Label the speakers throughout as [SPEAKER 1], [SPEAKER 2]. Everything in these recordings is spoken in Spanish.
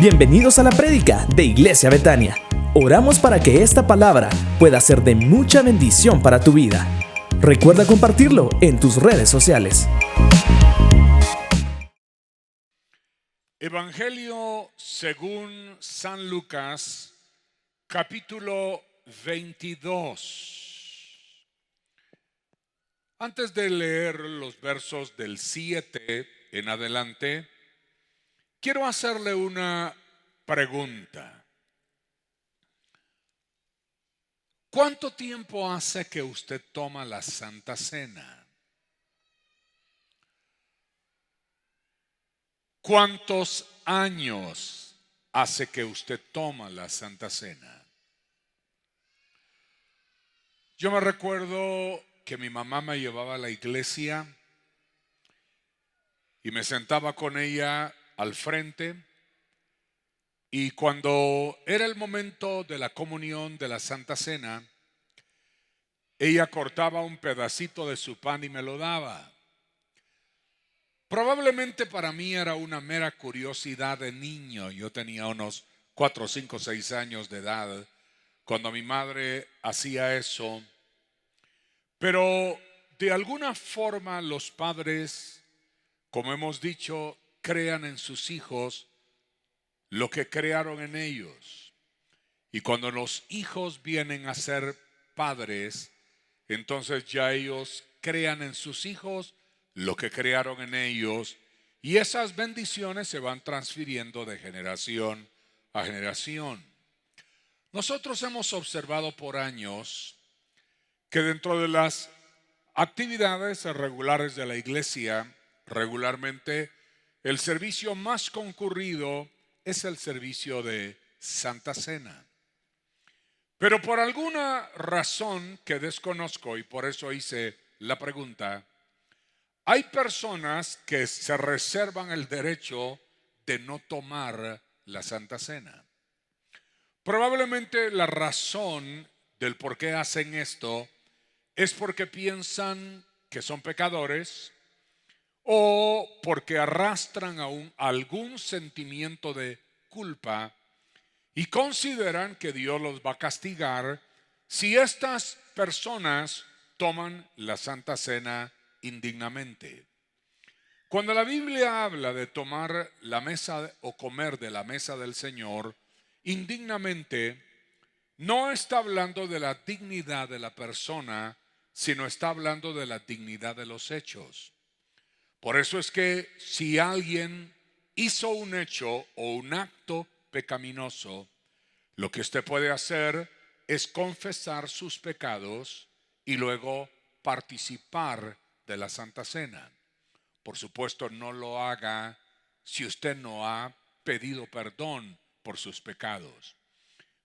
[SPEAKER 1] Bienvenidos a la prédica de Iglesia Betania. Oramos para que esta palabra pueda ser de mucha bendición para tu vida. Recuerda compartirlo en tus redes sociales.
[SPEAKER 2] Evangelio según San Lucas, capítulo 22. Antes de leer los versos del 7 en adelante, quiero hacerle una pregunta. ¿Cuánto tiempo hace que usted toma la Santa Cena? ¿Cuántos años hace que usted toma la Santa Cena? Yo me recuerdo que mi mamá me llevaba a la iglesia y me sentaba con ella al frente, y cuando era el momento de la comunión de la Santa Cena, ella cortaba un pedacito de su pan y me lo daba. Probablemente para mí era una mera curiosidad de niño. Yo tenía unos 4, 5, 6 años de edad cuando mi madre hacía eso. Pero de alguna forma los padres, como hemos dicho, crean en sus hijos lo que crearon en ellos. Y cuando los hijos vienen a ser padres, entonces ya ellos crean en sus hijos lo que crearon en ellos, y esas bendiciones se van transfiriendo de generación a generación. Nosotros hemos observado por años que dentro de las actividades regulares de la iglesia, regularmente el servicio más concurrido es el servicio de Santa Cena. Pero por alguna razón que desconozco, y por eso hice la pregunta, hay personas que se reservan el derecho de no tomar la Santa Cena. Probablemente la razón del por qué hacen esto es porque piensan que son pecadores, o porque arrastran algún sentimiento de culpa y consideran que Dios los va a castigar si estas personas toman la Santa Cena indignamente. Cuando la Biblia habla de tomar la mesa o comer de la mesa del Señor indignamente, no está hablando de la dignidad de la persona, sino está hablando de la dignidad de los hechos. Por eso es que si alguien hizo un hecho o un acto pecaminoso, lo que usted puede hacer es confesar sus pecados y luego participar de la Santa Cena. Por supuesto, no lo haga si usted no ha pedido perdón por sus pecados.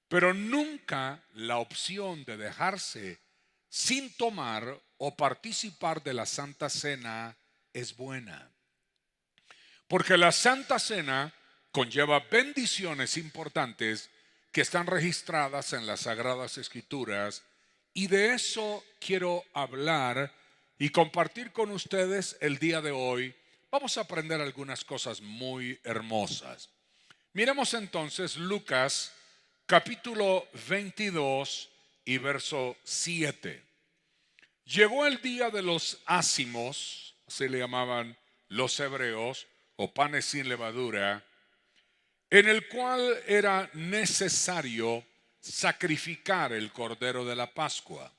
[SPEAKER 2] Pero nunca la opción de dejarse sin tomar o participar de la Santa Cena es buena. Porque la Santa Cena conlleva bendiciones importantes que están registradas en las Sagradas Escrituras, y de eso quiero hablar y compartir con ustedes el día de hoy. Vamos a aprender algunas cosas muy hermosas. Miremos entonces Lucas capítulo 22 y verso 7. Llegó el día de los ácimos, así le llamaban los hebreos, o panes sin levadura, en el cual era necesario sacrificar el cordero de la Pascua.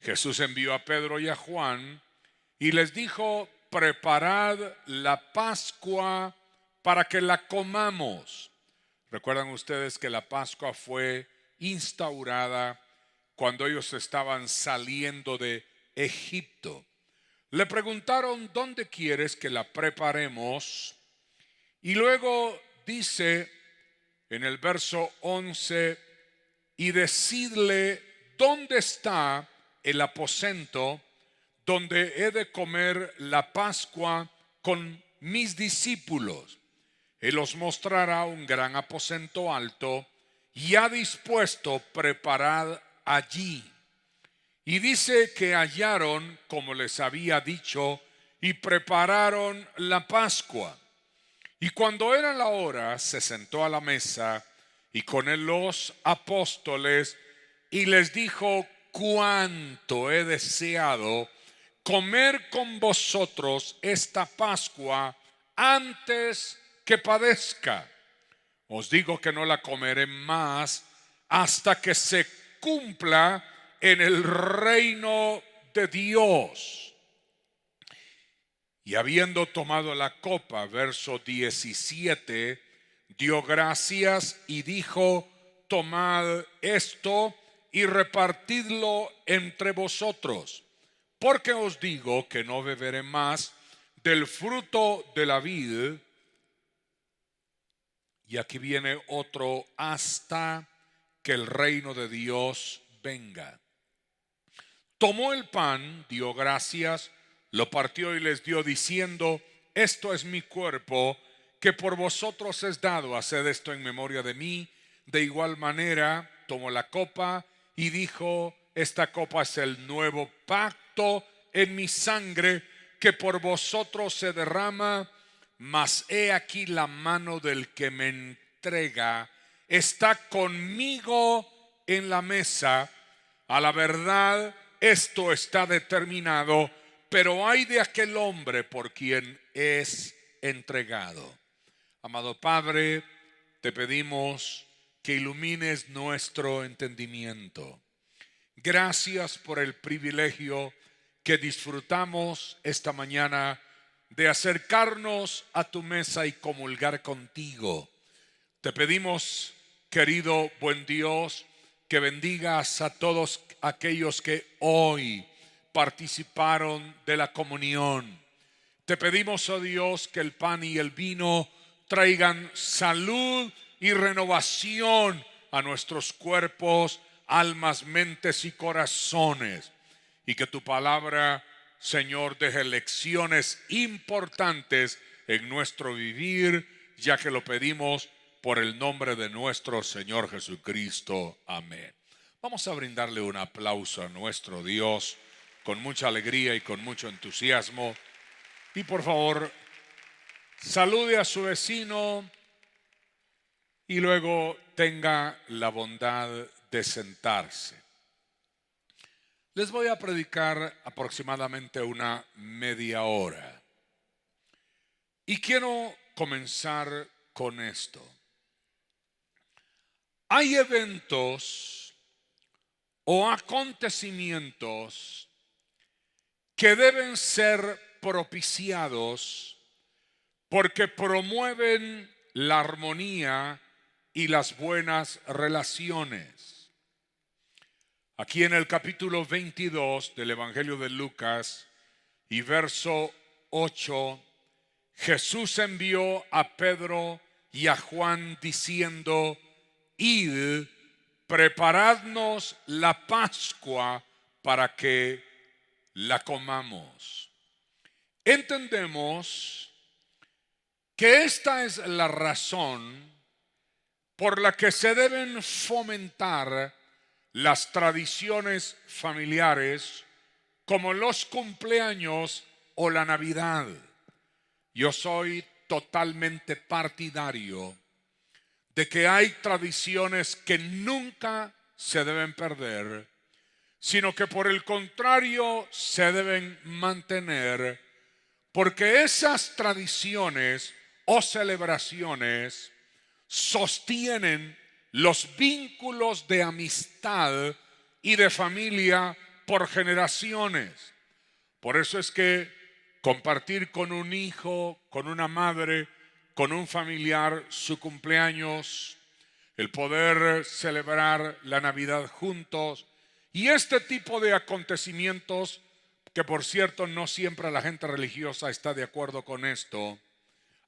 [SPEAKER 2] Jesús envió a Pedro y a Juan y les dijo: preparad la Pascua para que la comamos. Recuerdan ustedes que la Pascua fue instaurada cuando ellos estaban saliendo de Egipto. Le preguntaron: ¿dónde quieres que la preparemos? Y luego dice en el verso 11: y decidle dónde está el aposento donde he de comer la Pascua con mis discípulos. Él os mostrará un gran aposento alto, y ha dispuesto, preparad allí. Y dice que hallaron como les había dicho, y prepararon la Pascua. Y cuando era la hora, se sentó a la mesa y con él los apóstoles y les dijo: cuánto he deseado comer con vosotros esta Pascua antes que padezca. Os digo que no la comeré más hasta que se cumpla en el reino de Dios. Y habiendo tomado la copa, verso 17, dio gracias y dijo: tomad esto y repartidlo entre vosotros, porque os digo que no beberé más del fruto de la vid. Y aquí viene otro: hasta que el reino de Dios venga. Tomó el pan, dio gracias, lo partió y les dio diciendo: esto es mi cuerpo, que por vosotros es dado, haced esto en memoria de mí. De igual manera tomó la copa y dijo: esta copa es el nuevo pacto en mi sangre, que por vosotros se derrama. Mas he aquí la mano del que me entrega está conmigo en la mesa. A la verdad, esto está determinado, pero ay de aquel hombre por quien es entregado. Amado Padre, te pedimos que ilumines nuestro entendimiento. Gracias por el privilegio que disfrutamos esta mañana de acercarnos a tu mesa y comulgar contigo. Te pedimos, querido buen Dios, que bendigas a todos aquellos que hoy participaron de la comunión. Te pedimos, oh Dios, que el pan y el vino traigan salud y renovación a nuestros cuerpos, almas, mentes y corazones. Y que tu palabra, Señor, deje lecciones importantes en nuestro vivir, ya que lo pedimos por el nombre de nuestro Señor Jesucristo. Amén. Vamos a brindarle un aplauso a nuestro Dios con mucha alegría y con mucho entusiasmo. Y por favor, salude a su vecino y luego tenga la bondad de sentarse. Les voy a predicar aproximadamente una media hora. Y quiero comenzar con esto. Hay eventos o acontecimientos que deben ser propiciados porque promueven la armonía y las buenas relaciones. Aquí en el capítulo 22 del Evangelio de Lucas y verso 8, Jesús envió a Pedro y a Juan diciendo: id, preparadnos la Pascua para que la comamos. Entendemos que esta es la razón por la que se deben fomentar las tradiciones familiares como los cumpleaños o la Navidad. Yo soy totalmente partidario de que hay tradiciones que nunca se deben perder, sino que por el contrario se deben mantener, porque esas tradiciones o celebraciones sostienen los vínculos de amistad y de familia por generaciones. Por eso es que compartir con un hijo, con una madre, con un familiar su cumpleaños, el poder celebrar la Navidad juntos y este tipo de acontecimientos, que por cierto no siempre la gente religiosa está de acuerdo con esto,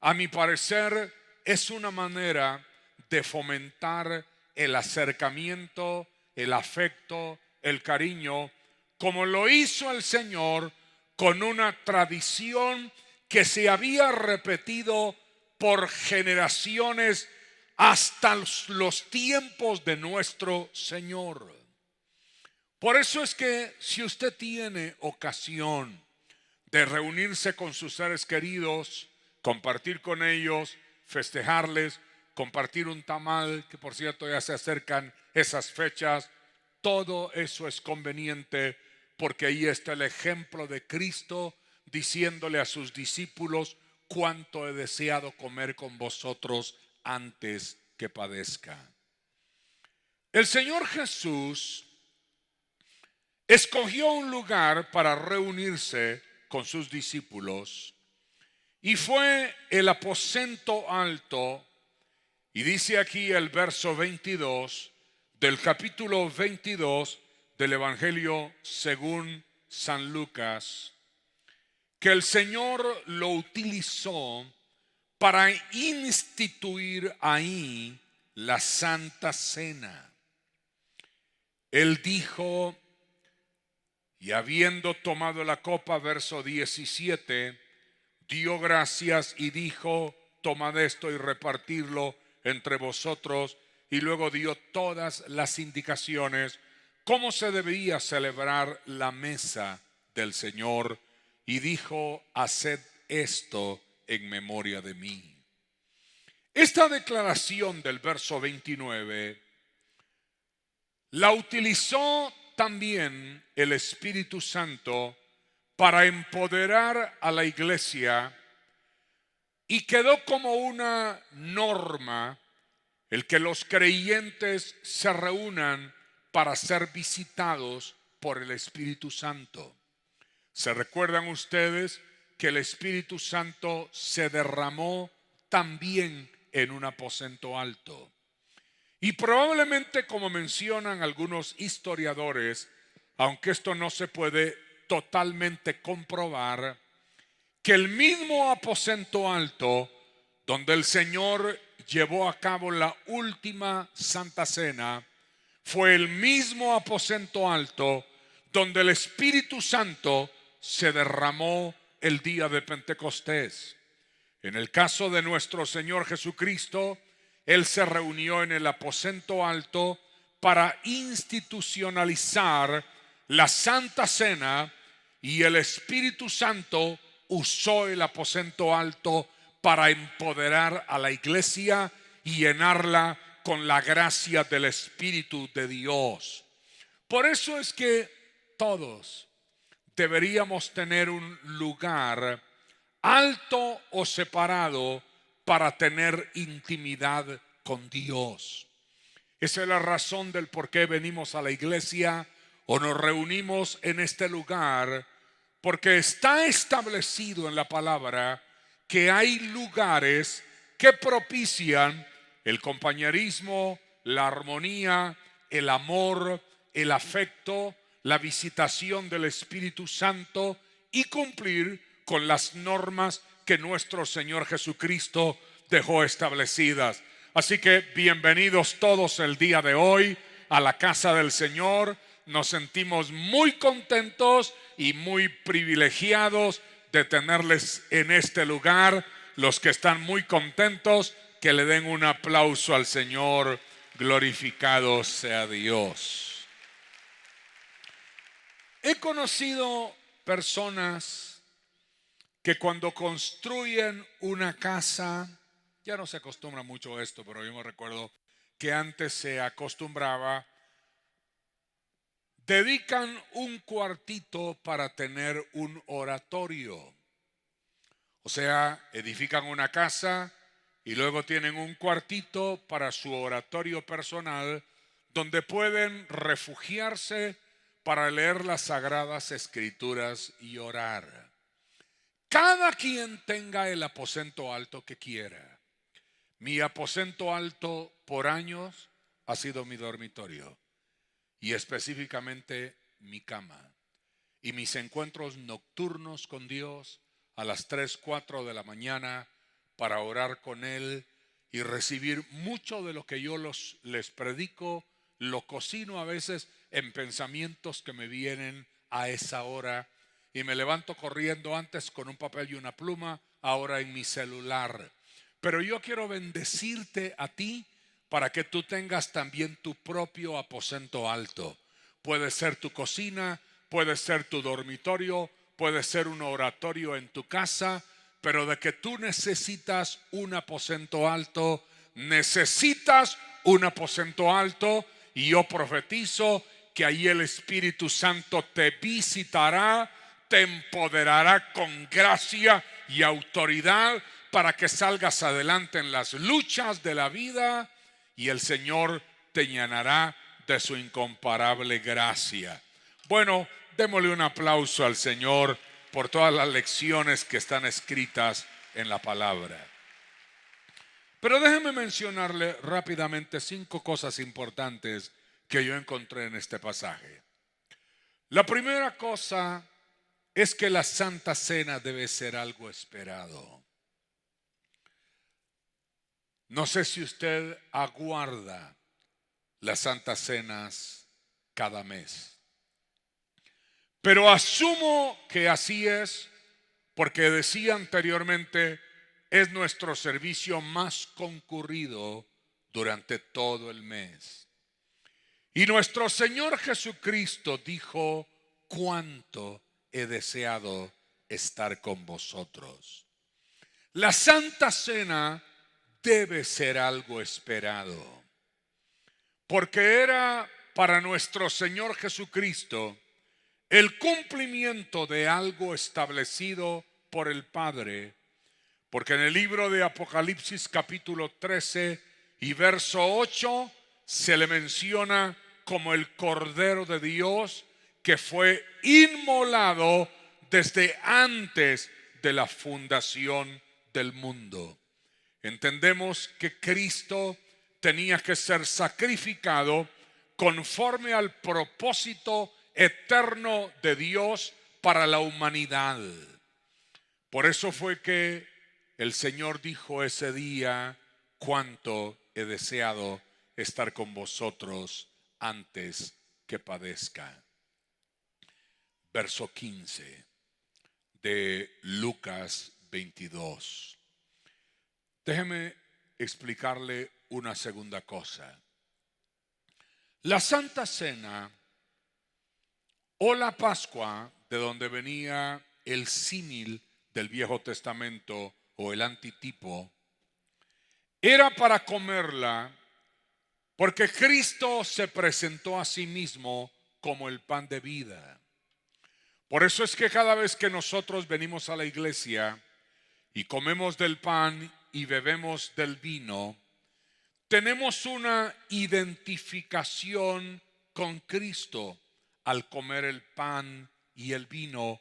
[SPEAKER 2] a mi parecer es una manera de fomentar el acercamiento, el afecto, el cariño, como lo hizo el Señor con una tradición que se había repetido por generaciones hasta los tiempos de nuestro Señor. Por eso es que si usted tiene ocasión de reunirse con sus seres queridos, compartir con ellos, festejarles, compartir un tamal, que por cierto ya se acercan esas fechas. Todo eso es conveniente porque ahí está el ejemplo de Cristo diciéndole a sus discípulos: cuánto he deseado comer con vosotros antes que padezca. El Señor Jesús escogió un lugar para reunirse con sus discípulos y fue el aposento alto. Y dice aquí el verso 22 del capítulo 22 del Evangelio según San Lucas, que el Señor lo utilizó para instituir ahí la Santa Cena. Él dijo, y habiendo tomado la copa, verso 17, dio gracias y dijo: tomad esto y repartirlo entre vosotros. Y luego dio todas las indicaciones cómo se debía celebrar la mesa del Señor. Y dijo: haced esto en memoria de mí. Esta declaración del verso 29 la utilizó también el Espíritu Santo para empoderar a la iglesia, y quedó como una norma el que los creyentes se reúnan para ser visitados por el Espíritu Santo. ¿Se recuerdan ustedes que el Espíritu Santo se derramó también en un aposento alto? Y probablemente, como mencionan algunos historiadores, aunque esto no se puede totalmente comprobar, que el mismo aposento alto donde el Señor llevó a cabo la última Santa Cena fue el mismo aposento alto donde el Espíritu Santo se derramó el día de Pentecostés. En el caso de nuestro Señor Jesucristo, Él se reunió en el aposento alto para institucionalizar la Santa Cena, y el Espíritu Santo usó el aposento alto para empoderar a la iglesia y llenarla con la gracia del Espíritu de Dios. Por eso es que todos deberíamos tener un lugar alto o separado para tener intimidad con Dios. Esa es la razón del por qué venimos a la iglesia o nos reunimos en este lugar, porque está establecido en la palabra que hay lugares que propician el compañerismo, la armonía, el amor, el afecto, la visitación del Espíritu Santo y cumplir con las normas que nuestro Señor Jesucristo dejó establecidas. Así que bienvenidos todos el día de hoy a la casa del Señor. Nos sentimos muy contentos y muy privilegiados de tenerles en este lugar. Los que están muy contentos, que le den un aplauso al Señor. Glorificado sea Dios. He conocido personas que cuando construyen una casa, ya no se acostumbra mucho a esto, pero yo me recuerdo que antes se acostumbraba, dedican un cuartito para tener un oratorio. O sea, edifican una casa y luego tienen un cuartito para su oratorio personal, donde pueden refugiarse para leer las Sagradas Escrituras y orar. Cada quien tenga el aposento alto que quiera. Mi aposento alto por años ha sido mi dormitorio y específicamente mi cama. Y mis encuentros nocturnos con Dios a las 3, 4 de la mañana para orar con Él y recibir mucho de lo que yo les predico. Lo cocino a veces en pensamientos que me vienen a esa hora y me levanto corriendo, antes con un papel y una pluma, ahora en mi celular. Pero yo quiero bendecirte a ti para que tú tengas también tu propio aposento alto. Puede ser tu cocina, puede ser tu dormitorio, puede ser un oratorio en tu casa, pero de que tú necesitas un aposento alto, necesitas un aposento alto, y yo profetizo que ahí el Espíritu Santo te visitará, te empoderará con gracia y autoridad para que salgas adelante en las luchas de la vida, y el Señor te llenará de su incomparable gracia. Bueno, démosle un aplauso al Señor por todas las lecciones que están escritas en la palabra. Pero déjeme mencionarle rápidamente 5 cosas importantes que yo encontré en este pasaje. La primera cosa es que la Santa Cena debe ser algo esperado. No sé si usted aguarda las Santas Cenas cada mes, pero asumo que así es, porque decía anteriormente, es nuestro servicio más concurrido durante todo el mes. Y nuestro Señor Jesucristo dijo: cuánto he deseado estar con vosotros. La Santa Cena debe ser algo esperado, porque era para nuestro Señor Jesucristo el cumplimiento de algo establecido por el Padre, porque en el libro de Apocalipsis capítulo 13 y verso 8 se le menciona como el Cordero de Dios que fue inmolado desde antes de la fundación del mundo. Entendemos que Cristo tenía que ser sacrificado conforme al propósito eterno de Dios para la humanidad. Por eso fue que el Señor dijo ese día: cuánto he deseado estar con vosotros antes que padezca. Verso 15 de Lucas 22. Déjeme explicarle una segunda cosa. La Santa Cena o la Pascua, de donde venía el símil del Viejo Testamento o el antitipo, era para comerla porque Cristo se presentó a sí mismo como el pan de vida. Por eso es que cada vez que nosotros venimos a la iglesia y comemos del pan y bebemos del vino, tenemos una identificación con Cristo al comer el pan y el vino,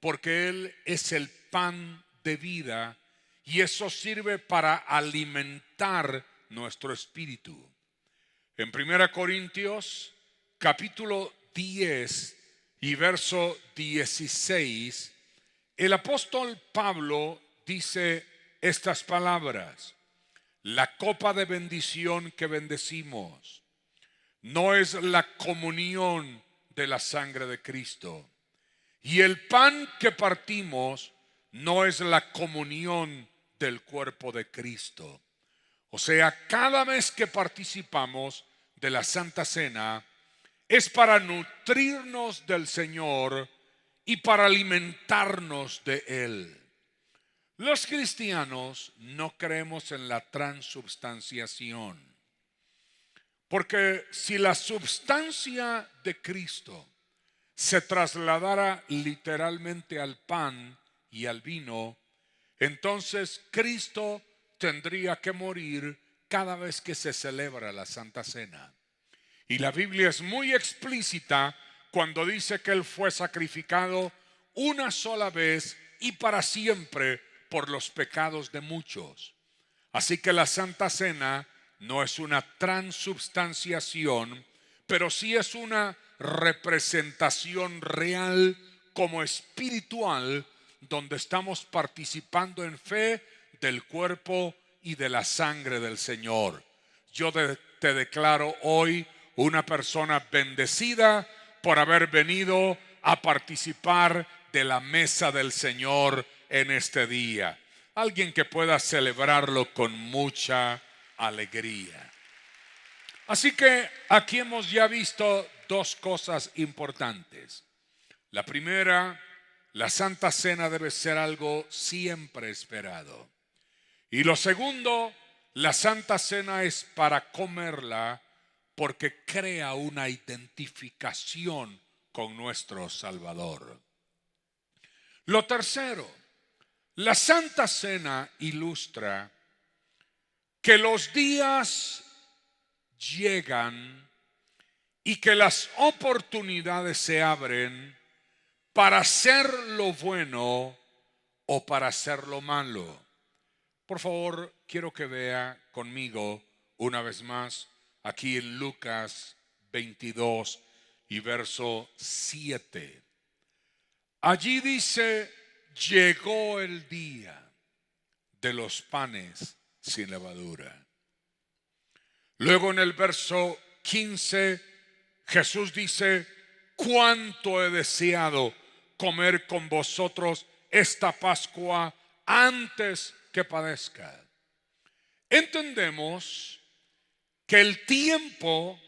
[SPEAKER 2] porque Él es el pan de vida y eso sirve para alimentar nuestro espíritu. En 1 Corintios capítulo 10 y verso 16, el apóstol Pablo dice estas palabras: la copa de bendición que bendecimos no es la comunión de la sangre de Cristo, y el pan que partimos no es la comunión del cuerpo de Cristo. O sea, cada vez que participamos de la Santa Cena es para nutrirnos del Señor y para alimentarnos de Él. Los cristianos no creemos en la transubstanciación, porque si la substancia de Cristo se trasladara literalmente al pan y al vino, entonces Cristo tendría que morir cada vez que se celebra la Santa Cena. Y la Biblia es muy explícita cuando dice que Él fue sacrificado una sola vez y para siempre por los pecados de muchos. Así que la Santa Cena no es una transubstanciación, pero sí es una representación real como espiritual, donde estamos participando en fe del cuerpo y de la sangre del Señor. Yo te declaro hoy una persona bendecida por haber venido a participar de la mesa del Señor en este día. Alguien que pueda celebrarlo con mucha alegría. Así que aquí hemos ya visto 2 cosas importantes. La primera la Santa Cena debe ser algo siempre esperado. Y lo segundo, la Santa Cena es para comerla porque crea una identificación con nuestro Salvador. Lo tercero, la Santa Cena ilustra que los días llegan y que las oportunidades se abren para hacer lo bueno o para hacer lo malo. Por favor, quiero que vea conmigo una vez más aquí en Lucas 22 y verso 7. Allí dice: llegó el día de los panes sin levadura. Luego en el verso 15 Jesús dice: cuánto he deseado comer con vosotros esta Pascua antes que padezca. Entendemos que el tiempo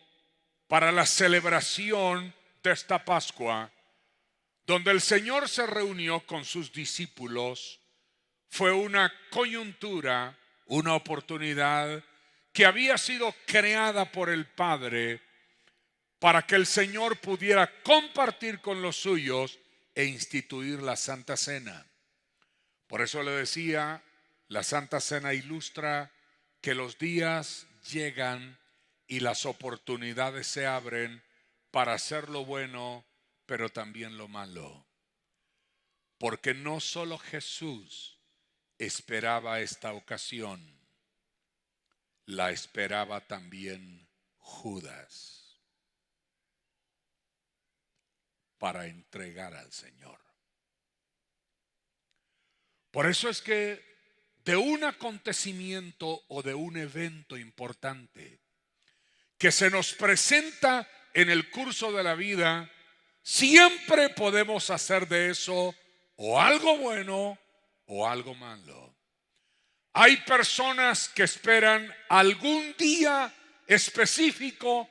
[SPEAKER 2] para la celebración de esta Pascua, donde el Señor se reunió con sus discípulos, fue una coyuntura, una oportunidad que había sido creada por el Padre para que el Señor pudiera compartir con los suyos e instituir la Santa Cena. Por eso le decía, la Santa Cena ilustra que los días llegan y las oportunidades se abren para hacer lo bueno, pero también lo malo. Porque no solo Jesús esperaba esta ocasión, la esperaba también Judas para entregar al Señor. Por eso es que de un acontecimiento o de un evento importante que se nos presenta en el curso de la vida, siempre podemos hacer de eso o algo bueno o algo malo. Hay personas que esperan algún día específico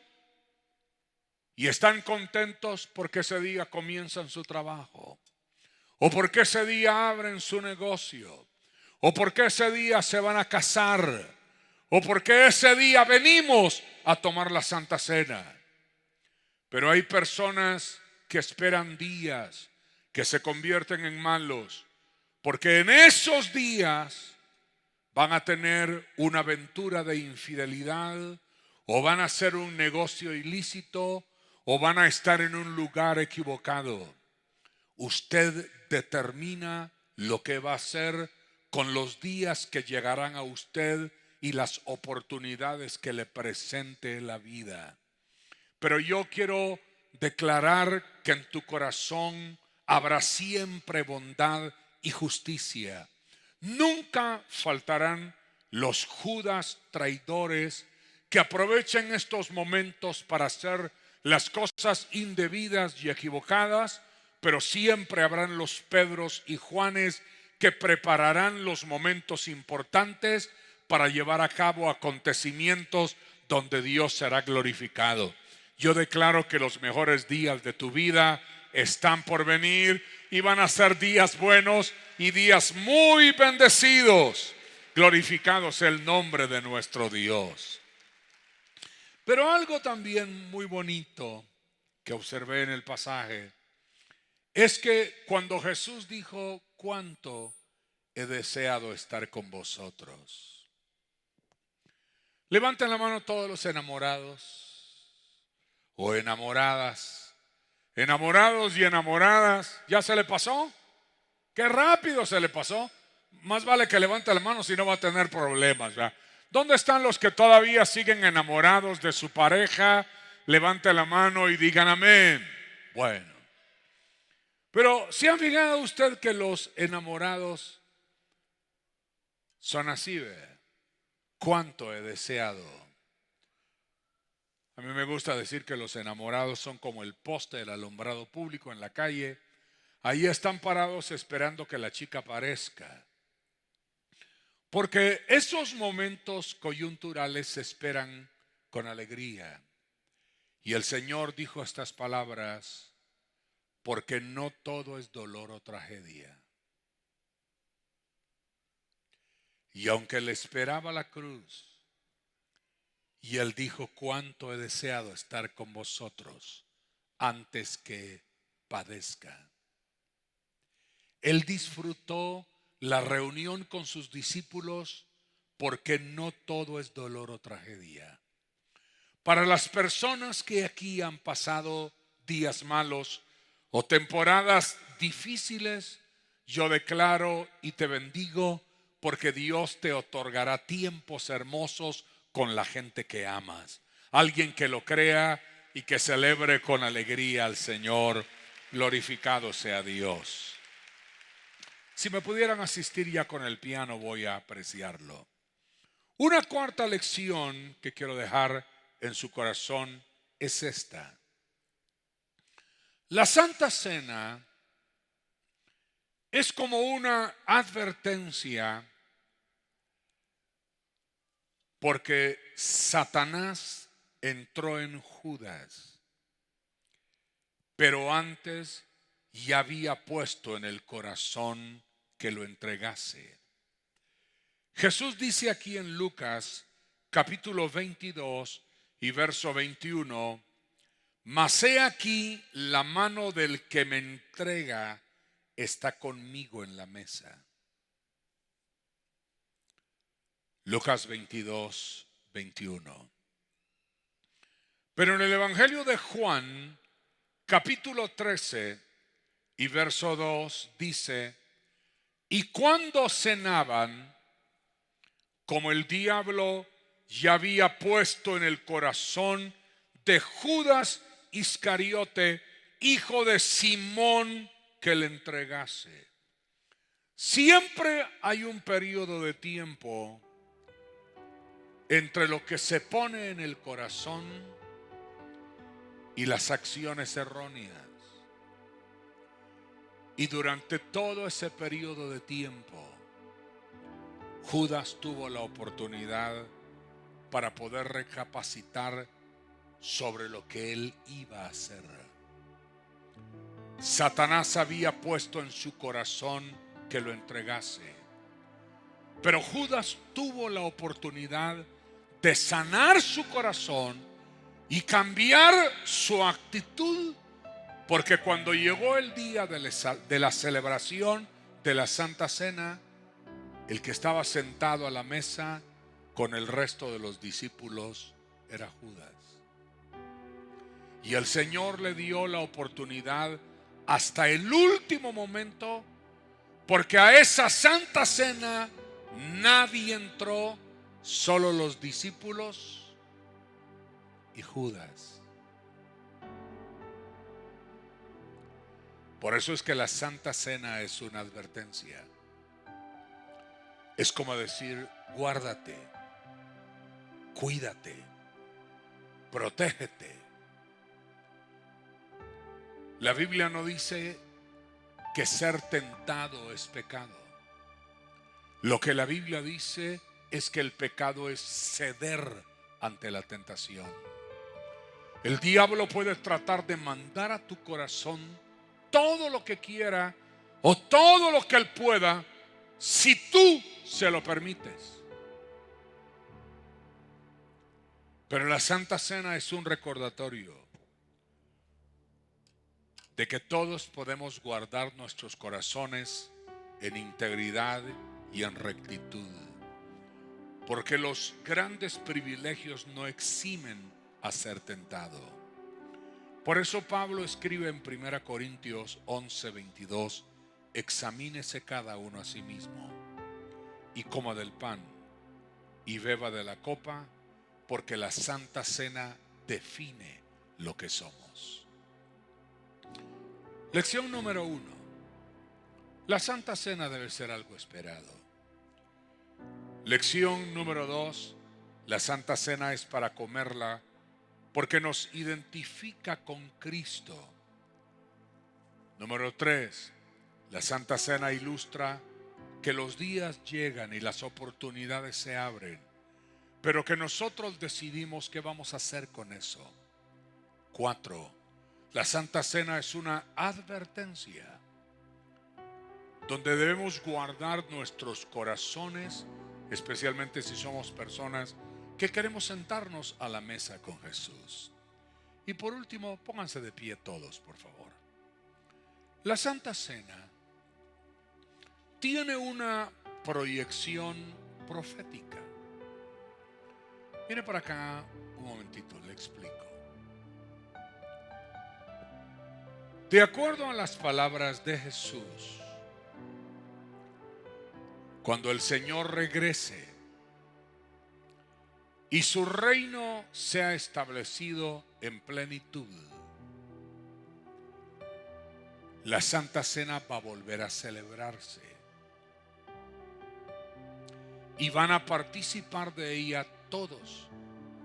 [SPEAKER 2] y están contentos porque ese día comienzan su trabajo, o porque ese día abren su negocio, o porque ese día se van a casar, o porque ese día venimos a tomar la Santa Cena. Pero hay personas que esperan días que se convierten en malos, porque en esos días van a tener una aventura de infidelidad, o van a hacer un negocio ilícito, o van a estar en un lugar equivocado. Usted determina lo que va a hacer con los días que llegarán a usted y las oportunidades que le presente la vida. Pero yo quiero declarar que en tu corazón habrá siempre bondad y justicia. Nunca faltarán los Judas traidores que aprovechen estos momentos para hacer las cosas indebidas y equivocadas, pero siempre habrán los Pedros y Juanes que prepararán los momentos importantes para llevar a cabo acontecimientos donde Dios será glorificado. Yo declaro que los mejores días de tu vida están por venir y van a ser días buenos y días muy bendecidos. Glorificado sea el nombre de nuestro Dios. Pero algo también muy bonito que observé en el pasaje es que cuando Jesús dijo: cuánto he deseado estar con vosotros. Levanten la mano todos los enamorados o enamoradas. Enamorados y enamoradas. ¿Ya se le pasó? Qué rápido se le pasó. Más vale que levante la mano, si no va a tener problemas, ¿verdad? ¿Dónde están los que todavía siguen enamorados de su pareja? Levante la mano y digan amén. Bueno, pero ¿se han fijado usted que los enamorados son así, ¿verdad? ¿Cuánto he deseado? A mí me gusta decir que los enamorados son como el poste del alumbrado público en la calle. Ahí están parados esperando que la chica aparezca. Porque esos momentos coyunturales se esperan con alegría. Y el Señor dijo estas palabras: porque no todo es dolor o tragedia. Y aunque le esperaba la cruz, y él dijo: cuánto he deseado estar con vosotros antes que padezca. Él disfrutó la reunión con sus discípulos porque no todo es dolor o tragedia. Para las personas que aquí han pasado días malos o temporadas difíciles, yo declaro y te bendigo, porque Dios te otorgará tiempos hermosos con la gente que amas. Alguien que lo crea y que celebre con alegría al Señor. Glorificado sea Dios. Si me pudieran asistir ya con el piano, voy a apreciarlo. Una cuarta lección que quiero dejar en su corazón es esta. La Santa Cena es como una advertencia, porque Satanás entró en Judas, pero antes ya había puesto en el corazón que lo entregase. Jesús dice aquí en Lucas capítulo 22 y verso 21: mas he aquí, la mano del que me entrega está conmigo en la mesa. Lucas 22, 21. Pero en el Evangelio de Juan, capítulo 13 y verso 2 dice: y cuando cenaban, como el diablo ya había puesto en el corazón de Judas Iscariote, hijo de Simón, que le entregase. Siempre hay un periodo de tiempo entre lo que se pone en el corazón y las acciones erróneas. Y durante todo ese periodo de tiempo, Judas tuvo la oportunidad para poder recapacitar sobre lo que él iba a hacer. Satanás había puesto en su corazón que lo entregase, pero Judas tuvo la oportunidad de sanar su corazón y cambiar su actitud, porque cuando llegó el día de la celebración de la Santa Cena, el que estaba sentado a la mesa con el resto de los discípulos era Judas. Y el Señor le dio la oportunidad hasta el último momento, porque a esa Santa Cena nadie entró, solo los discípulos y Judas. Por eso es que la Santa Cena es una advertencia. Es como decir: guárdate, cuídate, protégete. La Biblia no dice que ser tentado es pecado. Lo que la Biblia dice es que el pecado es ceder ante la tentación. El diablo puede tratar de mandar a tu corazón todo lo que quiera o todo lo que él pueda, si tú se lo permites. Pero la Santa Cena es un recordatorio de que todos podemos guardar nuestros corazones en integridad y en rectitud, porque los grandes privilegios no eximen a ser tentado. Por eso Pablo escribe en 1 Corintios 11, 22: examínese cada uno a sí mismo y coma del pan y beba de la copa, porque la Santa Cena define lo que somos. Lección número 1. La Santa Cena debe ser algo esperado. Lección número 2. La Santa Cena es para comerla porque nos identifica con Cristo. Número 3. La Santa Cena ilustra que los días llegan y las oportunidades se abren, pero que nosotros decidimos qué vamos a hacer con eso. 4. La Santa Cena es una advertencia donde debemos guardar nuestros corazones, especialmente si somos personas que queremos sentarnos a la mesa con Jesús. Y por último, pónganse de pie todos, por favor. La Santa Cena tiene una proyección profética. Mire para acá un momentito, le explico. De acuerdo a las palabras de Jesús, cuando el Señor regrese y su reino sea establecido en plenitud, la Santa Cena va a volver a celebrarse y van a participar de ella todos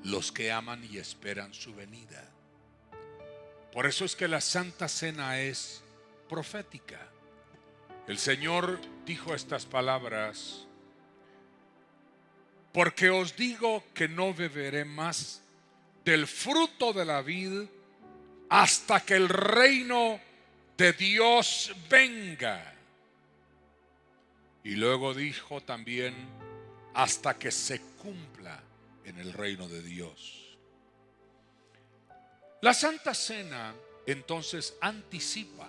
[SPEAKER 2] los que aman y esperan su venida. Por eso es que la Santa Cena es profética. El Señor dijo estas palabras: porque os digo que no beberé más del fruto de la vid hasta que el reino de Dios venga. Y luego dijo también: hasta que se cumpla en el reino de Dios. La Santa Cena entonces anticipa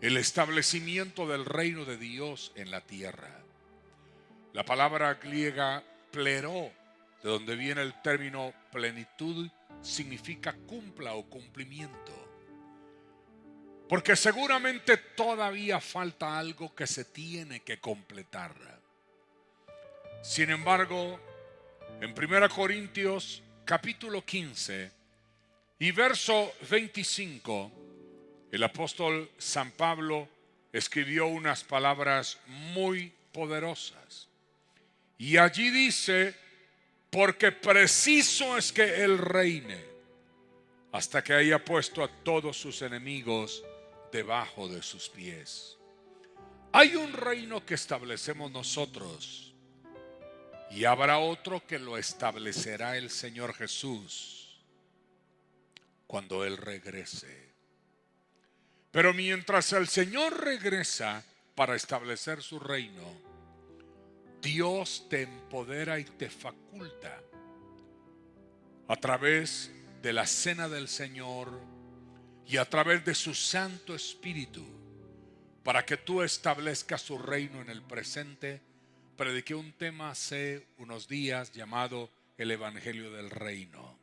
[SPEAKER 2] el establecimiento del reino de Dios en la tierra. La palabra griega pleró, de donde viene el término plenitud, significa cumpla o cumplimiento. Porque seguramente todavía falta algo que se tiene que completar. Sin embargo, en 1 Corintios capítulo 15 y verso 25, el apóstol San Pablo escribió unas palabras muy poderosas. Y allí dice: porque preciso es que Él reine hasta que haya puesto a todos sus enemigos debajo de sus pies. Hay un reino que establecemos nosotros y habrá otro que lo establecerá el Señor Jesús cuando Él regrese. Pero mientras el Señor regresa para establecer su reino, Dios te empodera y te faculta a través de la cena del Señor y a través de su Santo Espíritu para que tú establezcas su reino en el presente. Prediqué un tema hace unos días llamado el Evangelio del Reino.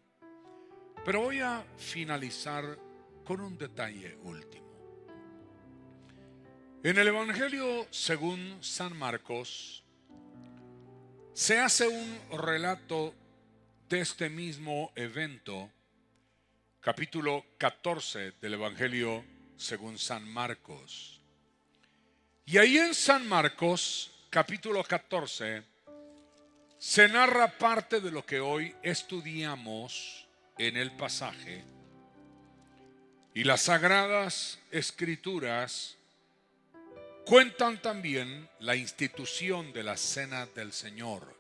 [SPEAKER 2] Pero voy a finalizar con un detalle último. En el Evangelio según San Marcos se hace un relato de este mismo evento, capítulo 14 del Evangelio según San Marcos. Y ahí en San Marcos, capítulo 14, se narra parte de lo que hoy estudiamos en el pasaje. Y las Sagradas Escrituras cuentan también la institución de la Cena del Señor.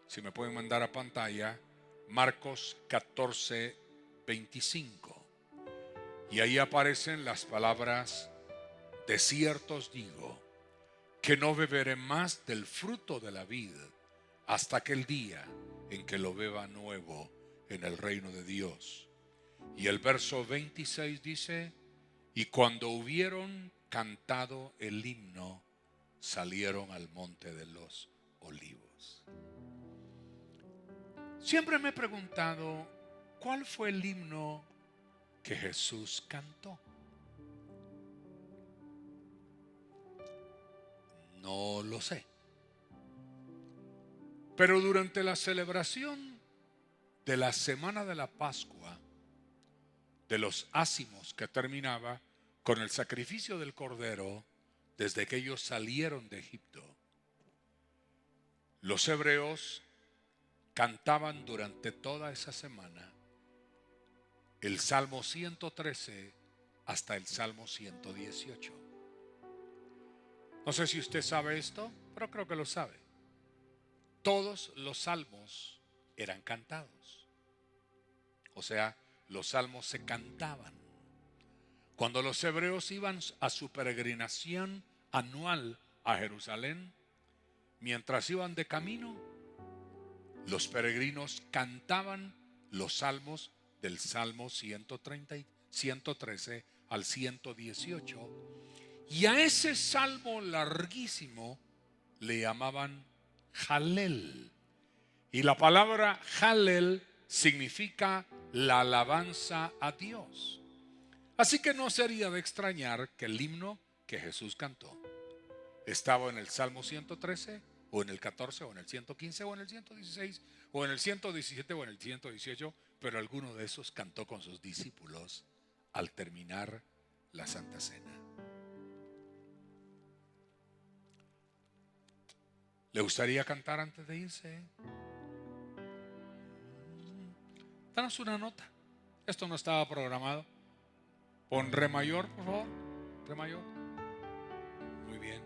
[SPEAKER 2] Si me pueden mandar a pantalla, Marcos 14, 25. Y ahí aparecen las palabras: de cierto os digo, que no beberé más del fruto de la vid hasta aquel día en que lo beba nuevo en el reino de Dios. Y el verso 26 dice: y cuando hubieron cantado el himno, salieron al monte de los olivos. Siempre me he preguntado, ¿cuál fue el himno que Jesús cantó? No lo sé. Pero durante la celebración de la semana de la Pascua, de los ácimos, que terminaba con el sacrificio del cordero desde que ellos salieron de Egipto, los hebreos cantaban durante toda esa semana el Salmo 113 hasta el Salmo 118. No sé si usted sabe esto, pero creo que lo sabe. Todos los salmos eran cantados. O sea, los salmos se cantaban. Cuando los hebreos iban a su peregrinación anual a Jerusalén, mientras iban de camino, los peregrinos cantaban los salmos del Salmo 113 al 118, y a ese salmo larguísimo le llamaban Jalel. Y la palabra Jalel significa la alabanza a Dios. Así que no sería de extrañar que el himno que Jesús cantó estaba en el Salmo 113, o en el 14, o en el 115, o en el 116, o en el 117, o en el 118, pero alguno de esos cantó con sus discípulos al terminar la Santa Cena. ¿Le gustaría cantar antes de irse? Danos una nota. Esto no estaba programado. Pon re mayor, por favor. Re mayor. Muy bien.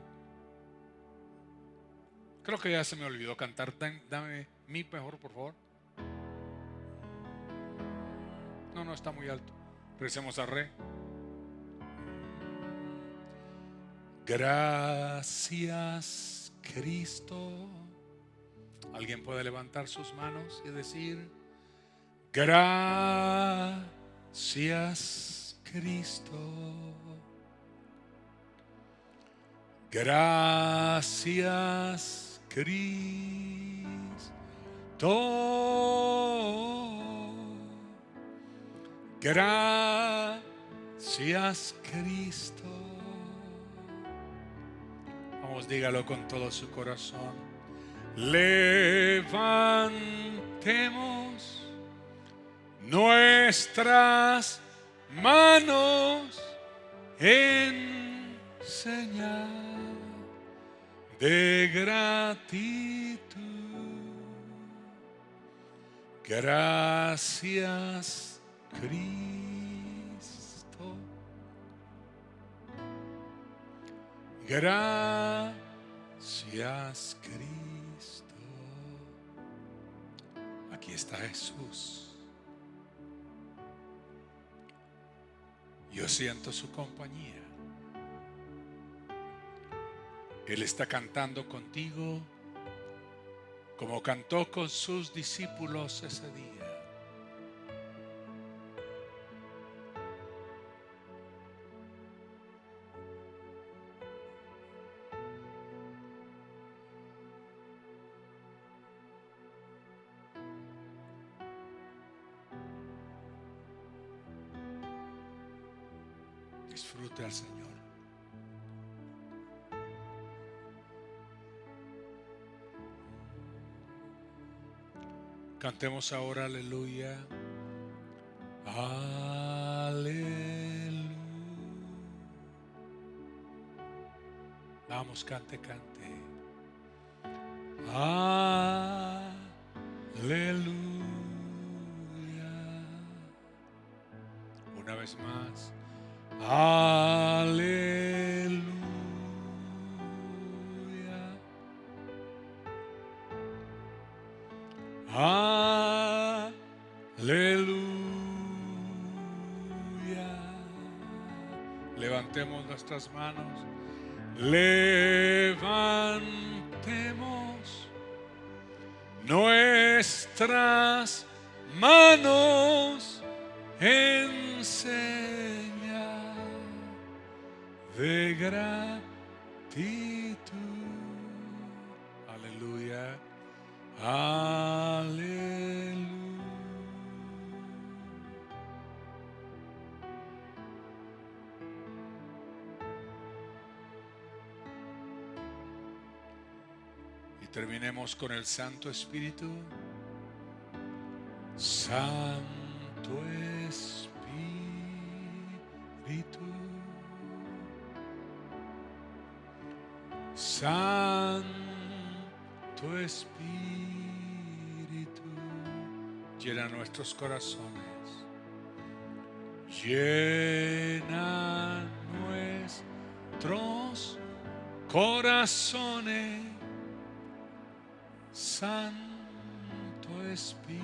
[SPEAKER 2] Creo que ya se me olvidó cantar. Dame mi mejor, por favor. No, está muy alto. Recemos a re. Gracias, Cristo. ¿Alguien puede levantar sus manos y decir: gracias, Cristo? Gracias, Cristo. Gracias, Cristo. Vamos, dígalo con todo su corazón. Levantemos nuestras manos en señal de gratitud. Gracias, Cristo. Gracias, Cristo. Aquí está Jesús. Yo siento su compañía. Él está cantando contigo como cantó con sus discípulos ese día. Disfrute al Señor. Cantemos ahora aleluya. Aleluya. Vamos, cante. Aleluya. Una vez más. Aleluya. Aleluya. Levantemos nuestras manos. Levantemos nuestras manos en señal de gratitud. Aleluya. Aleluya. Y terminemos con el Santo Espíritu. Santo Espíritu. Santo Espíritu, llena nuestros corazones. Llena nuestros corazones. Santo Espíritu.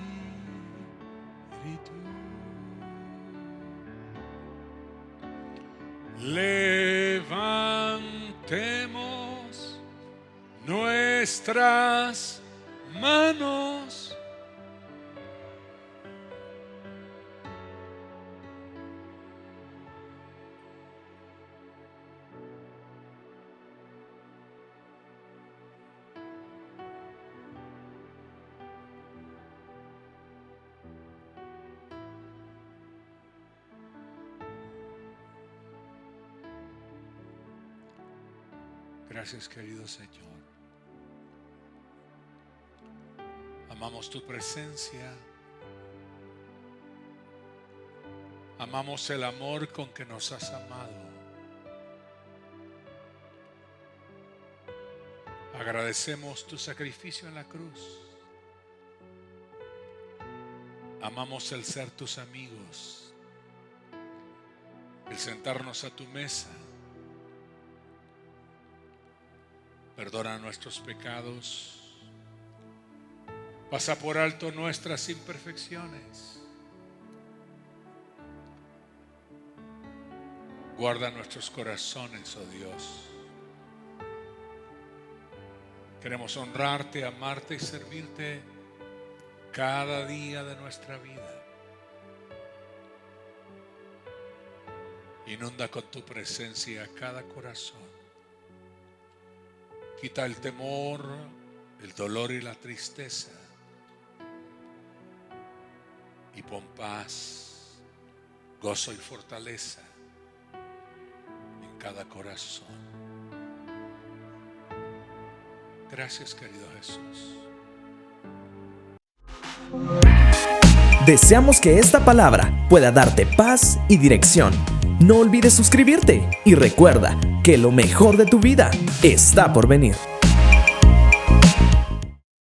[SPEAKER 2] Levantemos nuestras manos. Gracias, querido Señor. Amamos tu presencia. Amamos el amor con que nos has amado. Agradecemos tu sacrificio en la cruz. Amamos el ser tus amigos, el sentarnos a tu mesa. Perdona nuestros pecados. Pasa por alto nuestras imperfecciones. Guarda nuestros corazones, oh Dios. Queremos honrarte, amarte y servirte cada día de nuestra vida. Inunda con tu presencia cada corazón. Quita el temor, el dolor y la tristeza. Y pon paz, gozo y fortaleza en cada corazón. Gracias, querido Jesús.
[SPEAKER 1] Deseamos que esta palabra pueda darte paz y dirección. No olvides suscribirte y recuerda que lo mejor de tu vida está por venir.